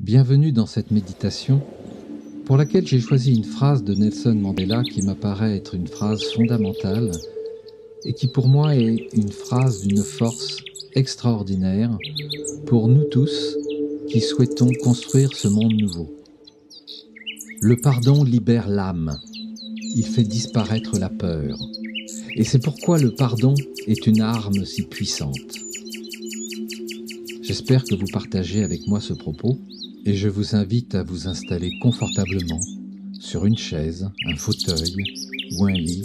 Bienvenue dans cette méditation pour laquelle j'ai choisi une phrase de Nelson Mandela qui m'apparaît être une phrase fondamentale et qui pour moi est une phrase d'une force extraordinaire pour nous tous qui souhaitons construire ce monde nouveau. Le pardon libère l'âme, il fait disparaître la peur et c'est pourquoi le pardon est une arme si puissante. J'espère que vous partagez avec moi ce propos et je vous invite à vous installer confortablement sur une chaise, un fauteuil ou un lit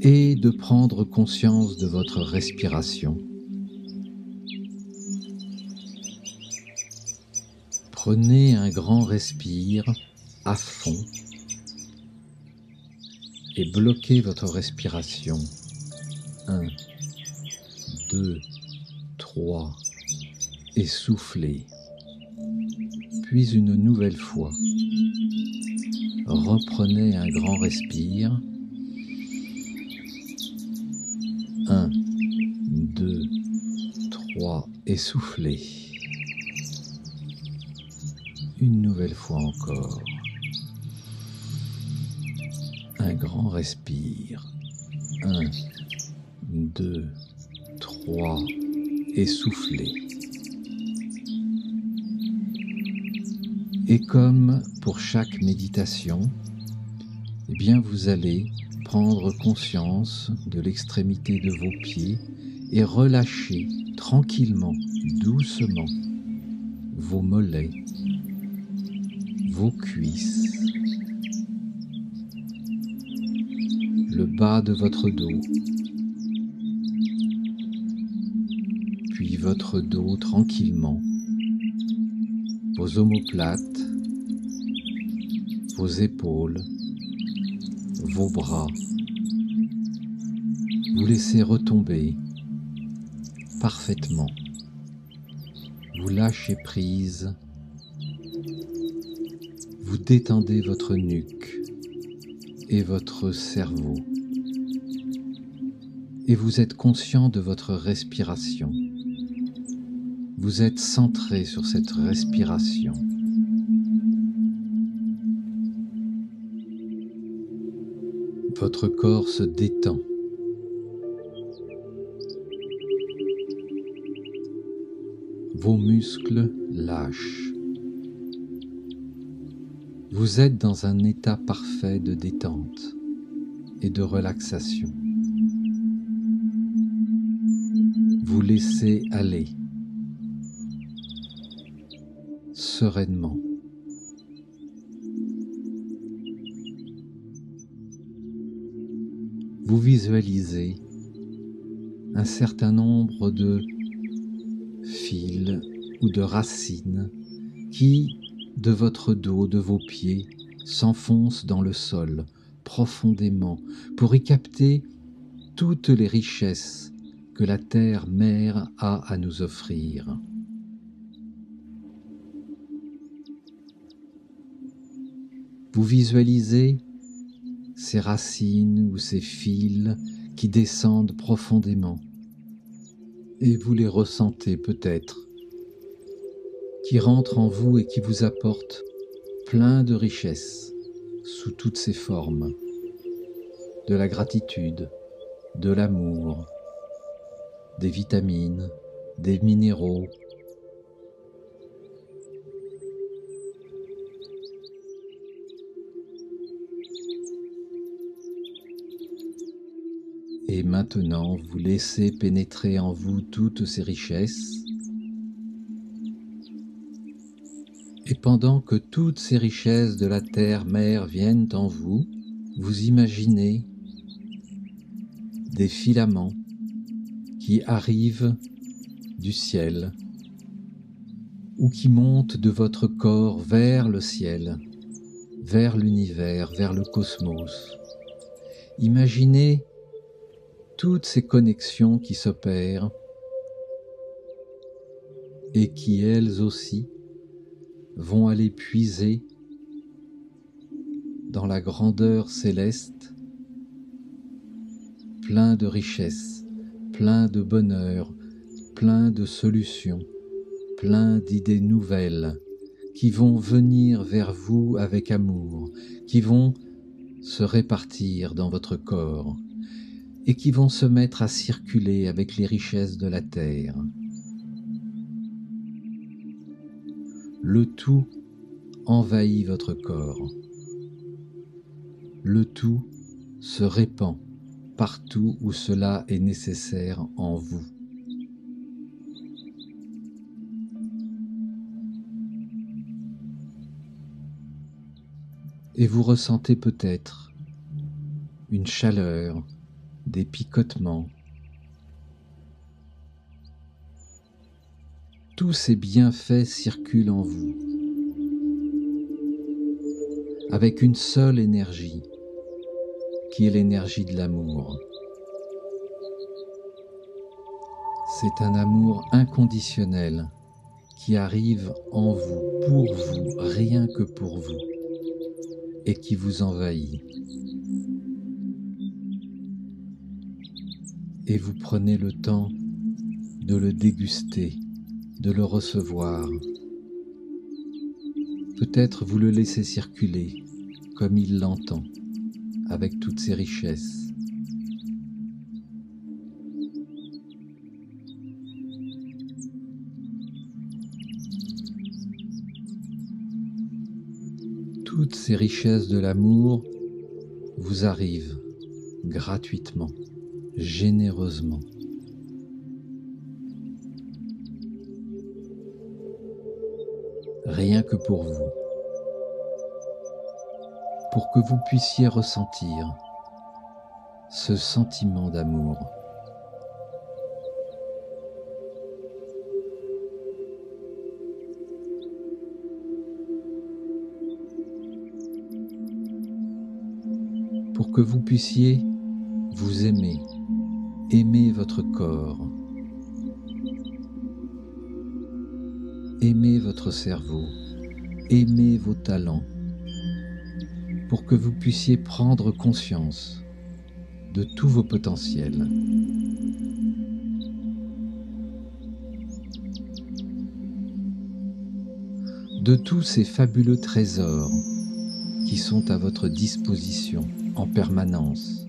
et de prendre conscience de votre respiration. Prenez un grand respire à fond et bloquez votre respiration. 1, 2, 3 et soufflez. Puis une nouvelle fois, reprenez un grand respire. 1, 2, 3 et soufflez. Une nouvelle fois encore. Un grand respire. 1, 2, 3 et soufflez. Et comme pour chaque méditation, eh bien vous allez prendre conscience de l'extrémité de vos pieds et relâcher tranquillement, doucement, vos mollets, vos cuisses, le bas de votre dos, puis votre dos tranquillement, vos omoplates, vos épaules, vos bras. Vous laissez retomber parfaitement. Vous lâchez prise. Vous détendez votre nuque et votre cerveau. Et vous êtes conscient de votre respiration. Vous êtes centré sur cette respiration. Votre corps se détend. Vos muscles lâchent. Vous êtes dans un état parfait de détente et de relaxation. Vous laissez aller sereinement. Vous visualisez un certain nombre de fils ou de racines qui, de votre dos, de vos pieds, s'enfoncent dans le sol profondément pour y capter toutes les richesses que la terre-mère a à nous offrir. Vous visualisez ces racines ou ces fils qui descendent profondément et vous les ressentez peut-être, qui rentrent en vous et qui vous apportent plein de richesses sous toutes ses formes, de la gratitude, de l'amour, des vitamines, des minéraux. Et maintenant, vous laissez pénétrer en vous toutes ces richesses. Et pendant que toutes ces richesses de la terre-mère viennent en vous, vous imaginez des filaments qui arrivent du ciel ou qui montent de votre corps vers le ciel, vers l'univers, vers le cosmos. Imaginez toutes ces connexions qui s'opèrent et qui, elles aussi, vont aller puiser dans la grandeur céleste, plein de richesses, plein de bonheur, plein de solutions, plein d'idées nouvelles qui vont venir vers vous avec amour, qui vont se répartir dans votre corps et qui vont se mettre à circuler avec les richesses de la terre. Le tout envahit votre corps. Le tout se répand partout où cela est nécessaire en vous. Et vous ressentez peut-être une chaleur, des picotements. Tous ces bienfaits circulent en vous, avec une seule énergie, qui est l'énergie de l'amour. C'est un amour inconditionnel qui arrive en vous, pour vous, rien que pour vous, et qui vous envahit. Et vous prenez le temps de le déguster, de le recevoir. Peut-être vous le laissez circuler comme il l'entend, avec toutes ses richesses. Toutes ces richesses de l'amour vous arrivent gratuitement, généreusement. Rien que pour vous, pour que vous puissiez ressentir ce sentiment d'amour. Pour que vous puissiez vous aimer, aimer votre corps, aimer votre cerveau, aimer vos talents, pour que vous puissiez prendre conscience de tous vos potentiels. De tous ces fabuleux trésors qui sont à votre disposition en permanence.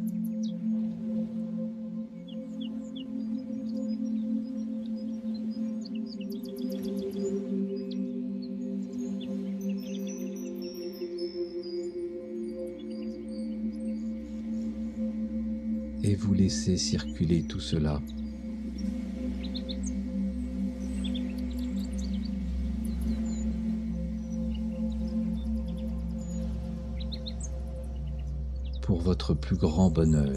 Et vous laissez circuler tout cela. Pour votre plus grand bonheur.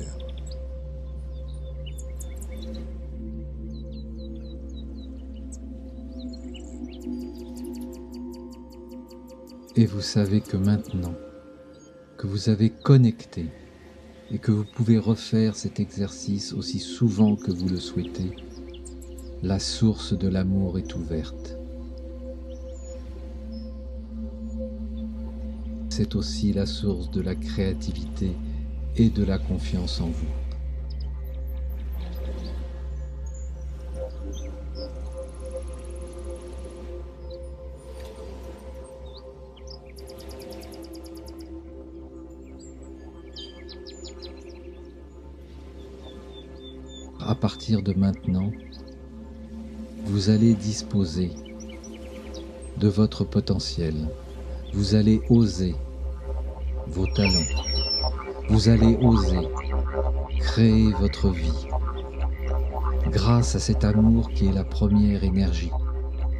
Et vous savez que maintenant que vous avez connecté et que vous pouvez refaire cet exercice aussi souvent que vous le souhaitez, la source de l'amour est ouverte. C'est aussi la source de la créativité et de la confiance en vous. À partir de maintenant, vous allez disposer de votre potentiel. Vous allez oser vos talents. Vous allez oser créer votre vie grâce à cet amour qui est la première énergie,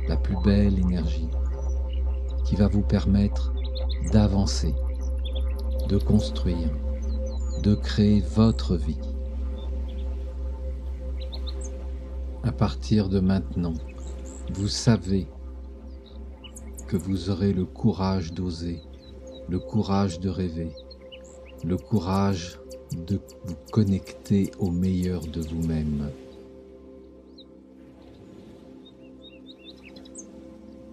la plus belle énergie, qui va vous permettre d'avancer, de construire, de créer votre vie. À partir de maintenant, vous savez que vous aurez le courage d'oser, le courage de rêver, le courage de vous connecter au meilleur de vous-même.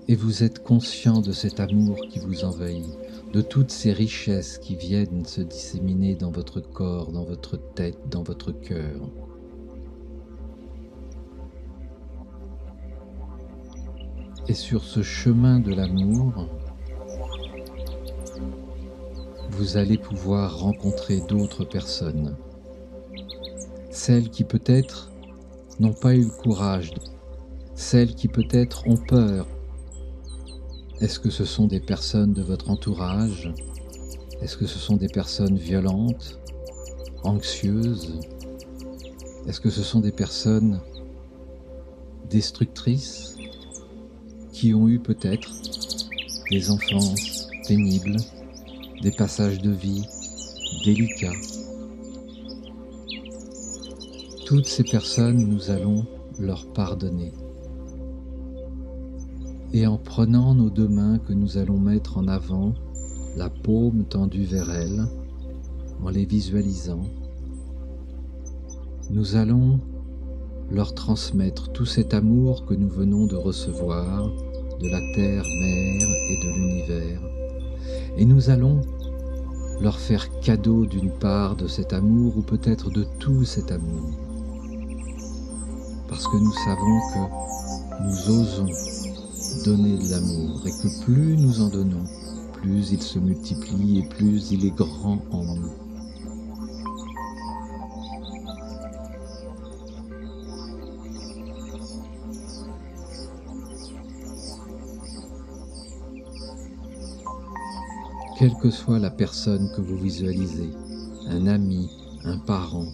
Et vous êtes conscient de cet amour qui vous envahit, de toutes ces richesses qui viennent se disséminer dans votre corps, dans votre tête, dans votre cœur. Et sur ce chemin de l'amour, vous allez pouvoir rencontrer d'autres personnes. Celles qui peut-être n'ont pas eu le courage, celles qui peut-être ont peur. Est-ce que ce sont des personnes de votre entourage? Est-ce que ce sont des personnes violentes, anxieuses? Est-ce que ce sont des personnes destructrices qui ont eu peut-être des enfances pénibles, des passages de vie délicats? Toutes ces personnes, nous allons leur pardonner. Et en prenant nos deux mains que nous allons mettre en avant, la paume tendue vers elles, en les visualisant, nous allons leur transmettre tout cet amour que nous venons de recevoir de la terre, mère et de l'univers. Et nous allons leur faire cadeau d'une part de cet amour ou peut-être de tout cet amour. Parce que nous savons que nous osons donner de l'amour et que plus nous en donnons, plus il se multiplie et plus il est grand en nous. Quelle que soit la personne que vous visualisez, un ami, un parent,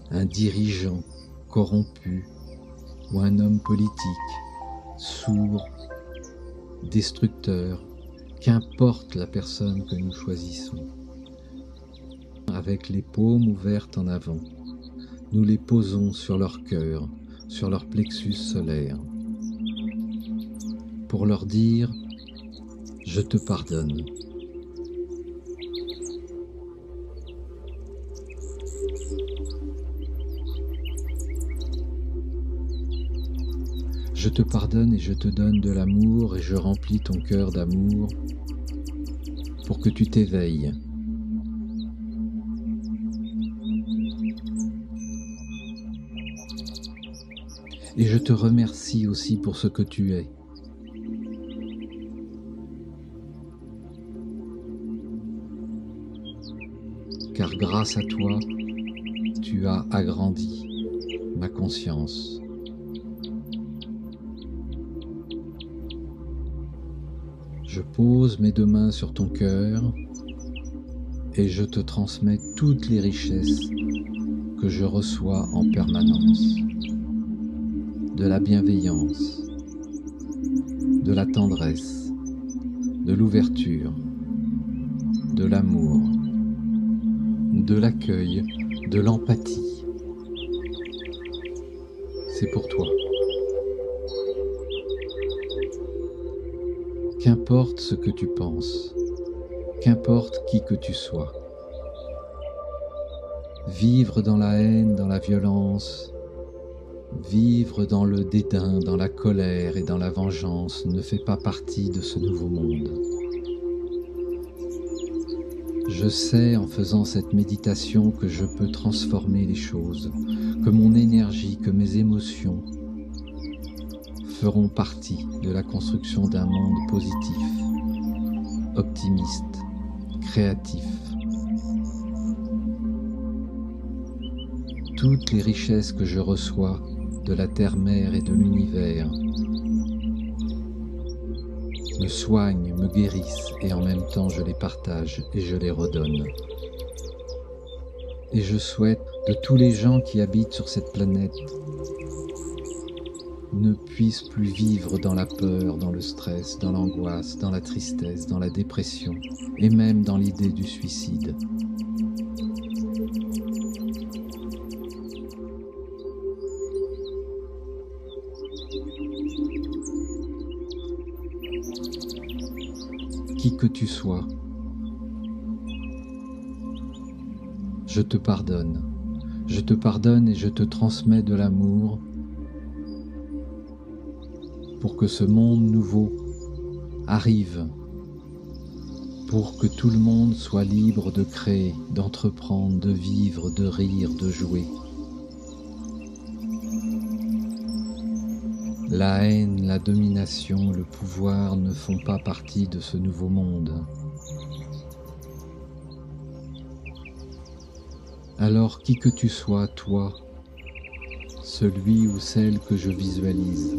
un dirigeant corrompu ou un homme politique, sourd, destructeur, qu'importe la personne que nous choisissons. Avec les paumes ouvertes en avant, nous les posons sur leur cœur, sur leur plexus solaire, pour leur dire « Je te pardonne ». Je te pardonne et je te donne de l'amour et je remplis ton cœur d'amour pour que tu t'éveilles. Et je te remercie aussi pour ce que tu es. Car grâce à toi, tu as agrandi ma conscience. Je pose mes deux mains sur ton cœur et je te transmets toutes les richesses que je reçois en permanence. De la bienveillance, de la tendresse, de l'ouverture, de l'amour, de l'accueil, de l'empathie. C'est pour toi. Qu'importe ce que tu penses, qu'importe qui que tu sois, vivre dans la haine, dans la violence, vivre dans le dédain, dans la colère et dans la vengeance ne fait pas partie de ce nouveau monde. Je sais en faisant cette méditation que je peux transformer les choses, que mon énergie, que mes émotions feront partie de la construction d'un monde positif, optimiste, créatif. Toutes les richesses que je reçois de la terre-mère et de l'univers me soignent, me guérissent et en même temps je les partage et je les redonne. Et je souhaite de tous les gens qui habitent sur cette planète ne puissent plus vivre dans la peur, dans le stress, dans l'angoisse, dans la tristesse, dans la dépression et même dans l'idée du suicide. Qui que tu sois, je te pardonne. Je te pardonne et je te transmets de l'amour pour que ce monde nouveau arrive, pour que tout le monde soit libre de créer, d'entreprendre, de vivre, de rire, de jouer. La haine, la domination, le pouvoir ne font pas partie de ce nouveau monde. Alors qui que tu sois, toi, celui ou celle que je visualise,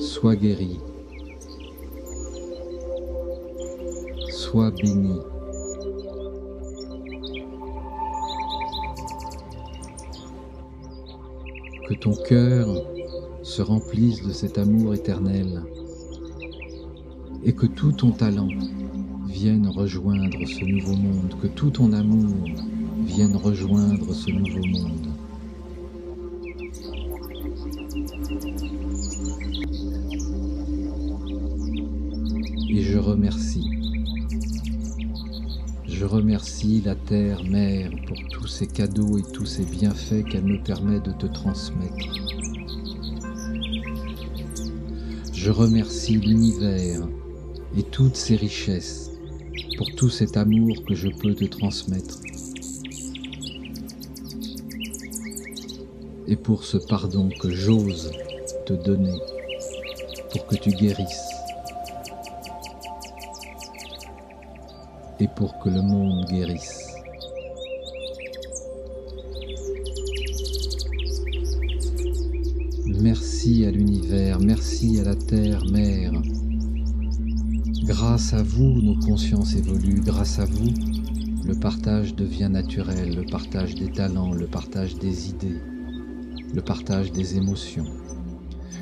sois guéri, sois béni. Que ton cœur se remplisse de cet amour éternel et que tout ton talent vienne rejoindre ce nouveau monde, que tout ton amour vienne rejoindre ce nouveau monde. Et je remercie la Terre-Mère pour tous ces cadeaux et tous ces bienfaits qu'elle me permet de te transmettre. Je remercie l'univers et toutes ses richesses pour tout cet amour que je peux te transmettre et pour ce pardon que j'ose te donner pour que tu guérisses et pour que le monde guérisse. Merci à l'univers, merci à la Terre-Mère. Grâce à vous, nos consciences évoluent. Grâce à vous, le partage devient naturel, le partage des talents, le partage des idées, le partage des émotions.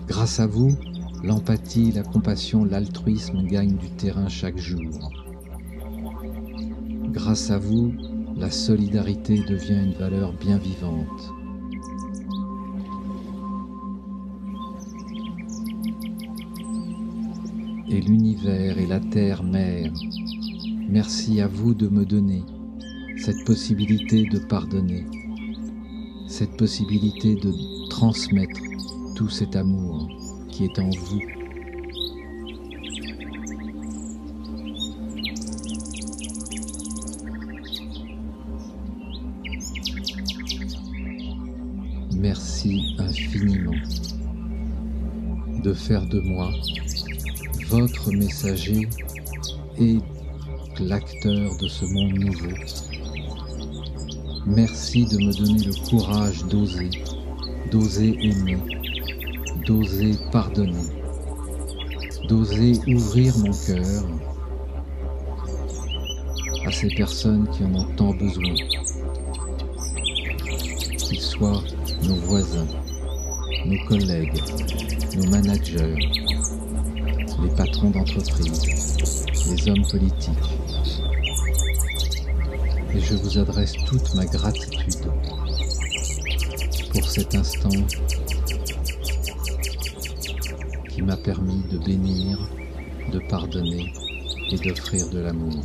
Grâce à vous, l'empathie, la compassion, l'altruisme gagnent du terrain chaque jour. Grâce à vous, la solidarité devient une valeur bien vivante. Et l'univers et la Terre-Mère, merci à vous de me donner cette possibilité de pardonner, cette possibilité de transmettre tout cet amour qui est en vous. Merci infiniment de faire de moi votre messager et l'acteur de ce monde nouveau. Merci de me donner le courage d'oser aimer, d'oser pardonner, d'oser ouvrir mon cœur à ces personnes qui en ont tant besoin, qu'ils soient nos voisins, nos collègues, nos managers, les patrons d'entreprise, les hommes politiques. Et je vous adresse toute ma gratitude pour cet instant qui m'a permis de bénir, de pardonner et d'offrir de l'amour.